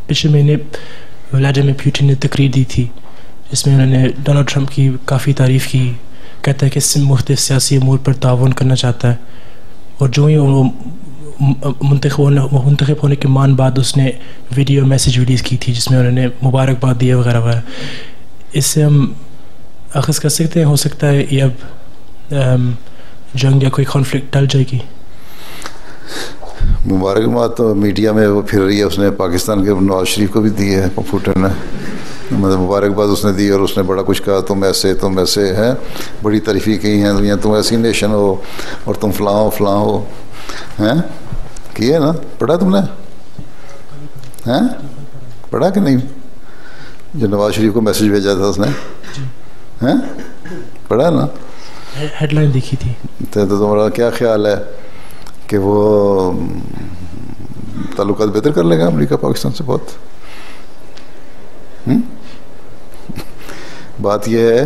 पिछले महीने Vladimir Putin ने तकरीर दी थी जिसमें उन्होंने डोनाल्ड ट्रंप की काफ़ी तारीफ़ की। कहता है कि इससे मुख्तलिफ सियासी अमूर पर ताउन करना चाहता है, और जो ही वो मुंतखब होने के मान बाद उसने वीडियो मैसेज रिलीज़ की थी जिसमें उन्होंने मुबारकबाद दी वगैरह वगैरह। इससे हम अख़ज़ कर सकते हैं, हो सकता है ये अब जंग या कोई कॉन्फ्लिक्ट टल जाएगी। मुबारकबाद तो मीडिया में वो फिर रही है, उसने पाकिस्तान के नवाज शरीफ को भी दी है पुतिन ने, मतलब मुबारकबाद उसने दी और उसने बड़ा कुछ कहा, तुम ऐसे हैं, बड़ी तारीफ़ी की हैं दुनिया, तुम ऐसी नेशन हो और तुम फ़लाँ हो हैं, किए ना, पढ़ा तुमने हैं, पढ़ा कि नहीं जो नवाज शरीफ को मैसेज भेजा था उसने, हैं पढ़ा ना, हेडलाइन देखी थी। तो तुम्हारा क्या ख्याल है कि वो ताल्लुकात बेहतर कर लेगा अमेरिका पाकिस्तान से बहुत? बात यह है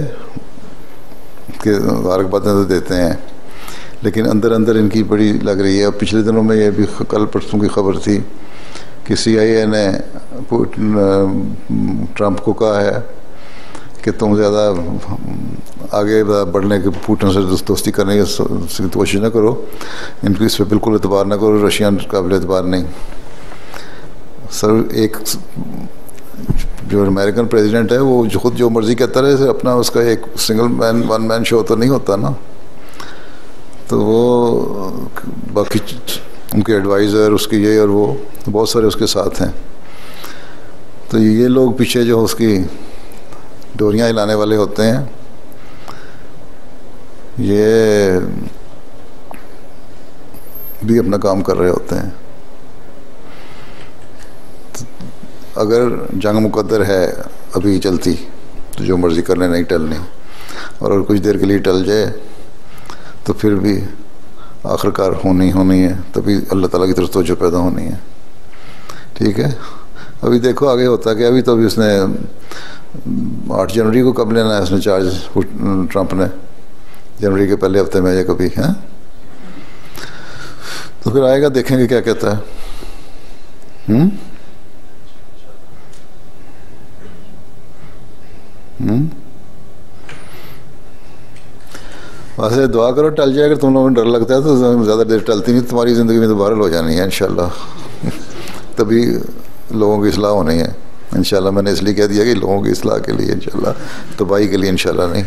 कि मुबारकबादें तो देते हैं लेकिन अंदर अंदर इनकी बड़ी लग रही है। पिछले दिनों में ये भी कल परसों की खबर थी कि CIA ने ट्रंप को कहा है कि तुम ज़्यादा आगे बढ़ने के, पुतिन से दोस्ती करने की कोशिश न करो, इनकी इस पर बिल्कुल एतबार न करो, रशियन काबिल एतबार नहीं। सर एक जो अमेरिकन प्रेसिडेंट है वो खुद जो मर्ज़ी कहता रहे, अपना उसका एक वन मैन शो तो नहीं होता ना, तो वो बाकी उनके एडवाइज़र उसकी ये और वो बहुत सारे उसके साथ हैं, तो ये लोग पीछे जो उसकी डोरियां हिलाने वाले होते हैं, ये भी अपना काम कर रहे होते हैं। अगर जंग मुकद्दर है अभी चलती तो जो मर्ज़ी कर ले, नहीं टलनी, और अगर कुछ देर के लिए टल जाए तो फिर भी आखिरकार होनी है, तभी अल्लाह ताला की तरफ तवज्जो पैदा होनी है। ठीक है, अभी देखो आगे होता क्या। अभी तो अभी उसने 8 जनवरी को कब लेना है उसने चार्ज, ट्रंप ने जनवरी के पहले हफ्ते में या कभी है, तो फिर आएगा, देखेंगे क्या कहता है। वैसे दुआ करो टल जाए, अगर तुम लोगों को डर लगता है तो ज़्यादा देर टलती नहीं, तुम्हारी ज़िंदगी में तो बहरहाल हो जानी है इंशाल्लाह। तभी लोगों की इस्लाह होनी है इंशाल्लाह। मैंने इसलिए कह दिया कि लोगों की इस्लाह के लिए इंशाल्लाह, तबाही के लिए इंशाल्लाह नहीं।